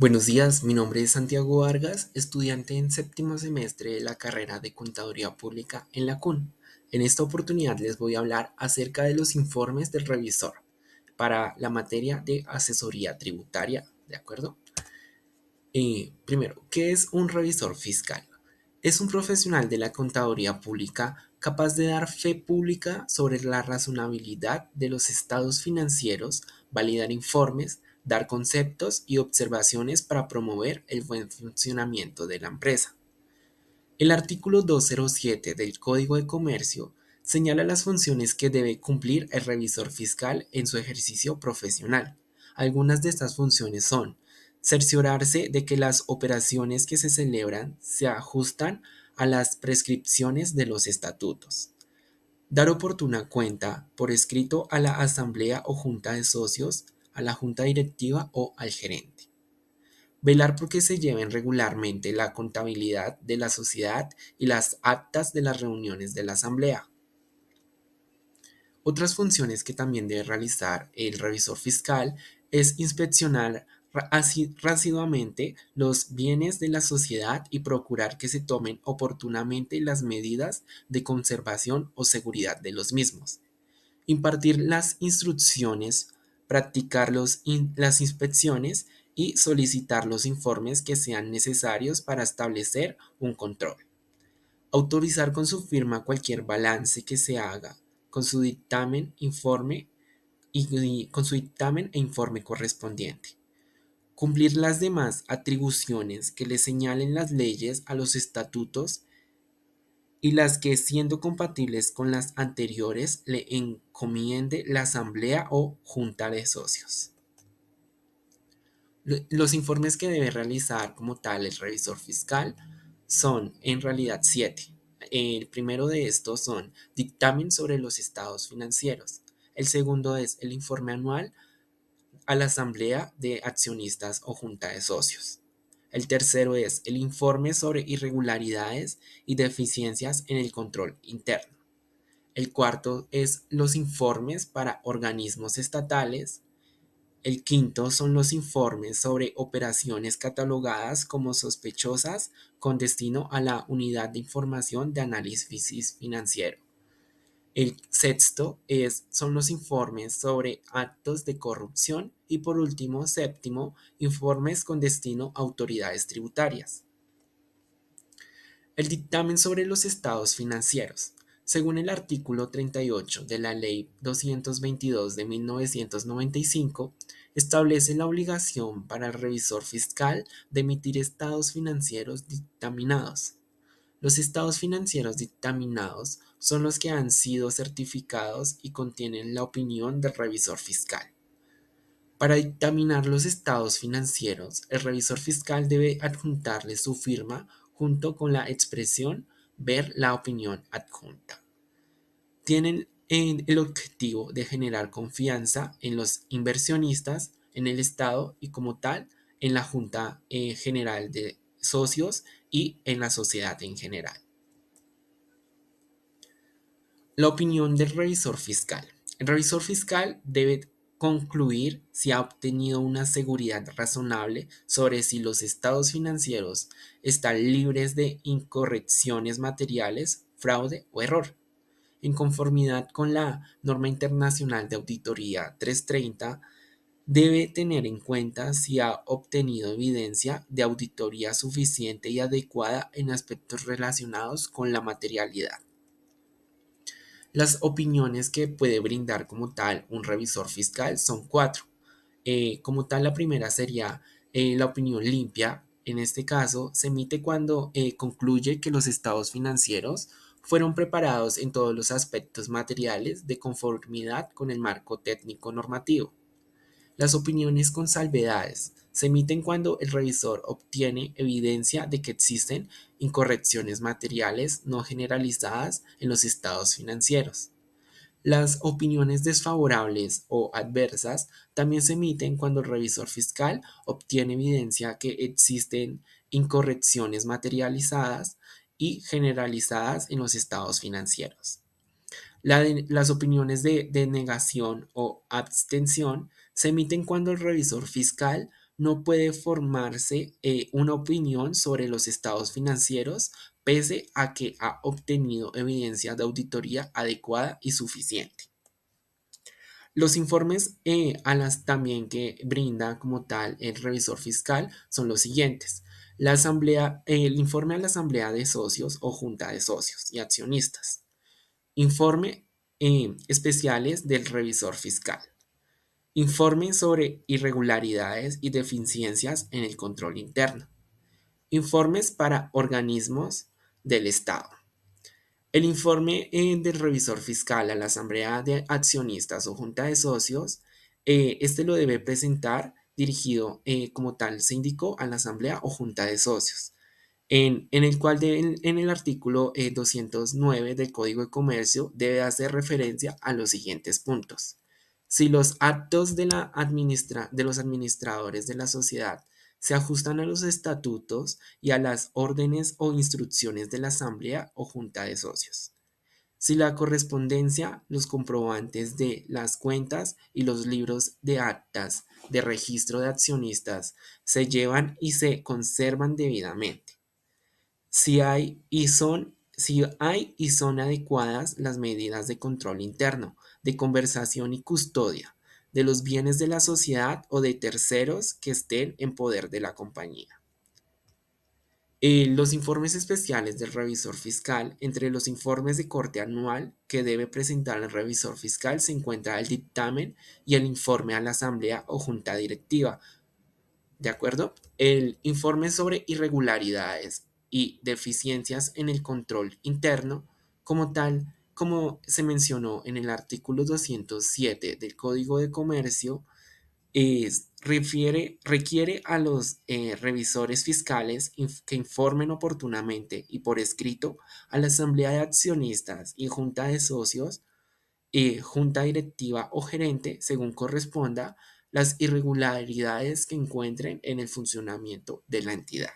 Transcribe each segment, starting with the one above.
Buenos días, mi nombre es Santiago Vargas, estudiante en séptimo semestre de la carrera de Contaduría Pública en la CUN. En esta oportunidad les voy a hablar acerca de los informes del revisor para la materia de asesoría tributaria, ¿de acuerdo? Primero, ¿qué es un revisor fiscal? Es un profesional de la contaduría pública capaz de dar fe pública sobre la razonabilidad de los estados financieros, validar informes, dar conceptos y observaciones para promover el buen funcionamiento de la empresa. El artículo 207 del Código de Comercio señala las funciones que debe cumplir el revisor fiscal en su ejercicio profesional. Algunas de estas funciones son cerciorarse de que las operaciones que se celebran se ajustan a las prescripciones de los estatutos, dar oportuna cuenta por escrito a la asamblea o junta de socios, a la junta directiva o al gerente. Velar porque se lleven regularmente la contabilidad de la sociedad y las actas de las reuniones de la asamblea. Otras funciones que también debe realizar el revisor fiscal es inspeccionar asiduamente los bienes de la sociedad y procurar que se tomen oportunamente las medidas de conservación o seguridad de los mismos. Impartir las instrucciones, practicar las inspecciones y solicitar los informes que sean necesarios para establecer un control. Autorizar con su firma cualquier balance que se haga con su dictamen, informe con su dictamen e informe correspondiente. Cumplir las demás atribuciones que le señalen las leyes a los estatutos y las que, siendo compatibles con las anteriores, le encomiende la asamblea o junta de socios. Los informes que debe realizar como tal el revisor fiscal son en realidad siete. El primero de estos son dictamen sobre los estados financieros. El segundo es el informe anual a la asamblea de accionistas o junta de socios. El tercero es el informe sobre irregularidades y deficiencias en el control interno. El cuarto es los informes para organismos estatales. El quinto son los informes sobre operaciones catalogadas como sospechosas con destino a la Unidad de Información de Análisis Financiero. El sexto son los informes sobre actos de corrupción y por último, séptimo, informes con destino a autoridades tributarias. El dictamen sobre los estados financieros. Según el artículo 38 de la Ley 222 de 1995, establece la obligación para el revisor fiscal de emitir estados financieros dictaminados. Los estados financieros dictaminados son los que han sido certificados y contienen la opinión del revisor fiscal. Para dictaminar los estados financieros, el revisor fiscal debe adjuntarle su firma junto con la expresión ver la opinión adjunta. Tienen el objetivo de generar confianza en los inversionistas, en el Estado y como tal en la Junta General de Socios y en la sociedad en general. La opinión del revisor fiscal. El revisor fiscal debe concluir si ha obtenido una seguridad razonable sobre si los estados financieros están libres de incorrecciones materiales, fraude o error. En conformidad con la norma internacional de auditoría 330, debe tener en cuenta si ha obtenido evidencia de auditoría suficiente y adecuada en aspectos relacionados con la materialidad. Las opiniones que puede brindar como tal un revisor fiscal son cuatro. Como tal, la primera sería la opinión limpia. En este caso, se emite cuando concluye que los estados financieros fueron preparados en todos los aspectos materiales de conformidad con el marco técnico normativo. Las opiniones con salvedades se emiten cuando el revisor obtiene evidencia de que existen incorrecciones materiales no generalizadas en los estados financieros. Las opiniones desfavorables o adversas también se emiten cuando el revisor fiscal obtiene evidencia que existen incorrecciones materializadas y generalizadas en los estados financieros. Las opiniones de negación o abstención se emiten cuando el revisor fiscal no puede formarse una opinión sobre los estados financieros pese a que ha obtenido evidencia de auditoría adecuada y suficiente. Los informes a las también que brinda como tal el revisor fiscal son los siguientes. El informe a la asamblea de socios o junta de socios y accionistas. Informe especiales del revisor fiscal. Informe sobre irregularidades y deficiencias en el control interno. Informes para organismos del Estado. El informe del revisor fiscal a la asamblea de accionistas o junta de socios, este lo debe presentar dirigido, como tal se indicó, a la asamblea o junta de socios, en el cual en el artículo 209 del Código de Comercio debe hacer referencia a los siguientes puntos. Si los actos de los administradores de la sociedad se ajustan a los estatutos y a las órdenes o instrucciones de la asamblea o junta de socios. Si la correspondencia, los comprobantes de las cuentas y los libros de actas de registro de accionistas se llevan y se conservan debidamente. Si hay y son adecuadas las medidas de control interno, de conservación y custodia de los bienes de la sociedad o de terceros que estén en poder de la compañía. Los informes especiales del revisor fiscal. Entre los informes de corte anual que debe presentar el revisor fiscal se encuentra el dictamen y el informe a la asamblea o junta directiva. ¿De acuerdo? El informe sobre irregularidades y deficiencias en el control interno, como tal, como se mencionó en el artículo 207 del Código de Comercio, requiere a los revisores fiscales que informen oportunamente y por escrito a la asamblea de accionistas y junta de socios, junta directiva o gerente, según corresponda, las irregularidades que encuentren en el funcionamiento de la entidad.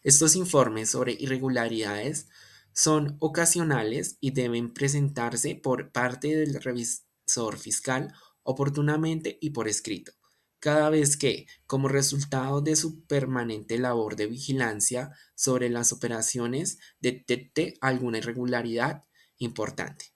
Estos informes sobre irregularidades son ocasionales y deben presentarse por parte del revisor fiscal oportunamente y por escrito, cada vez que, como resultado de su permanente labor de vigilancia sobre las operaciones, detecte alguna irregularidad importante.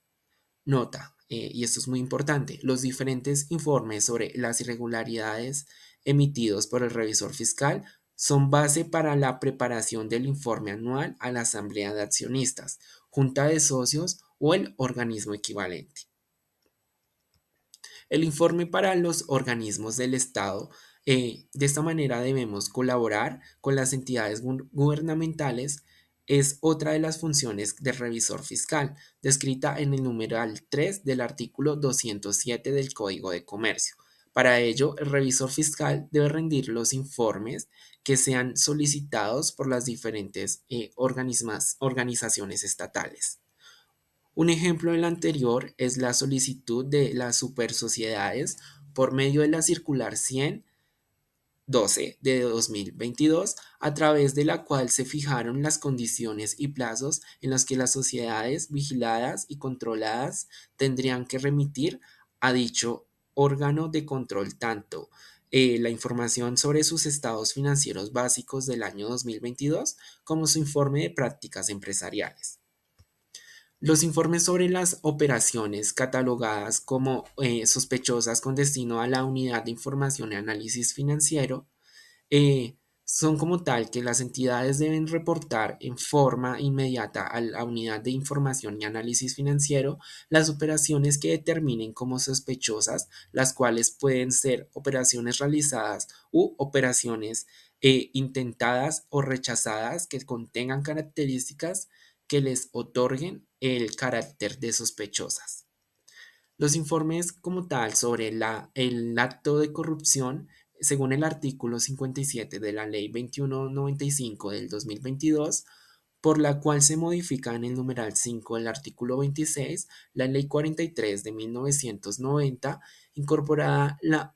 Nota, y esto es muy importante, los diferentes informes sobre las irregularidades emitidos por el revisor fiscal son base para la preparación del informe anual a la asamblea de accionistas, junta de socios o el organismo equivalente. El informe para los organismos del Estado. De esta manera debemos colaborar con las entidades gubernamentales. Es otra de las funciones del revisor fiscal, descrita en el numeral 3 del artículo 207 del Código de Comercio. Para ello, el revisor fiscal debe rendir los informes que sean solicitados por las diferentes organizaciones estatales. Un ejemplo del anterior es la solicitud de las supersociedades por medio de la circular 100-12 de 2022, a través de la cual se fijaron las condiciones y plazos en los que las sociedades vigiladas y controladas tendrían que remitir a dicho órgano de control tanto la información sobre sus estados financieros básicos del año 2022 como su informe de prácticas empresariales. Los informes sobre las operaciones catalogadas como sospechosas con destino a la Unidad de Información y Análisis Financiero son como tal que las entidades deben reportar en forma inmediata a la Unidad de Información y Análisis Financiero las operaciones que determinen como sospechosas, las cuales pueden ser operaciones realizadas u operaciones intentadas o rechazadas que contengan características que les otorguen el carácter de sospechosas. Los informes como tal sobre el acto de corrupción, según el artículo 57 de la Ley 2195 del 2022, por la cual se modifica en el numeral 5 del artículo 26, la Ley 43 de 1990, incorpora la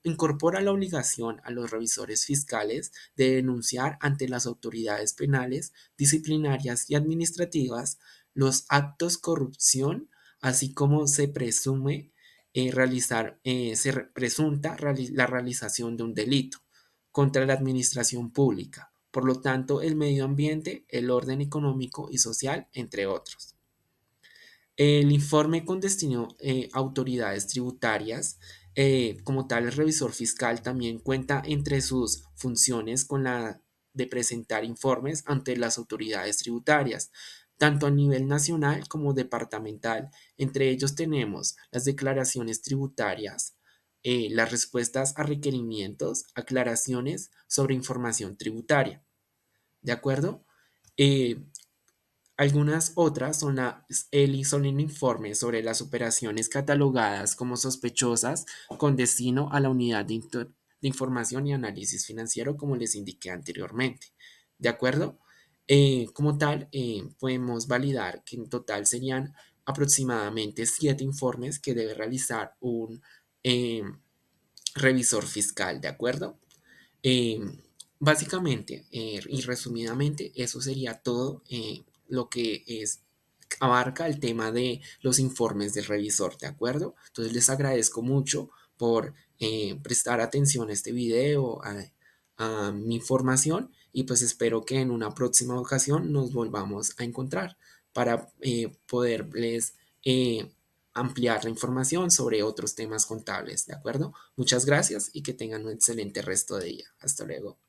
obligación a los revisores fiscales de denunciar ante las autoridades penales, disciplinarias y administrativas los actos corrupción, así como se presunta la realización de un delito, contra la administración pública, por lo tanto, el medio ambiente, el orden económico y social, entre otros. El informe con destino a autoridades tributarias, como tal, el revisor fiscal también cuenta entre sus funciones con la de presentar informes ante las autoridades tributarias, tanto a nivel nacional como departamental. Entre ellos tenemos las declaraciones tributarias, las respuestas a requerimientos, aclaraciones sobre información tributaria. ¿De acuerdo? Eh, Algunas otras son el informe sobre las operaciones catalogadas como sospechosas con destino a la unidad de información y análisis financiero, como les indiqué anteriormente. ¿De acuerdo? Como tal, podemos validar que en total serían aproximadamente 7 informes que debe realizar un eh, revisor fiscal. ¿De acuerdo? Eh, Básicamente y resumidamente, eso sería todo lo que abarca el tema de los informes del revisor, ¿de acuerdo? Entonces les agradezco mucho por prestar atención a este video, a mi información y pues espero que en una próxima ocasión nos volvamos a encontrar para poderles ampliar la información sobre otros temas contables, ¿de acuerdo? Muchas gracias y que tengan un excelente resto de día. Hasta luego.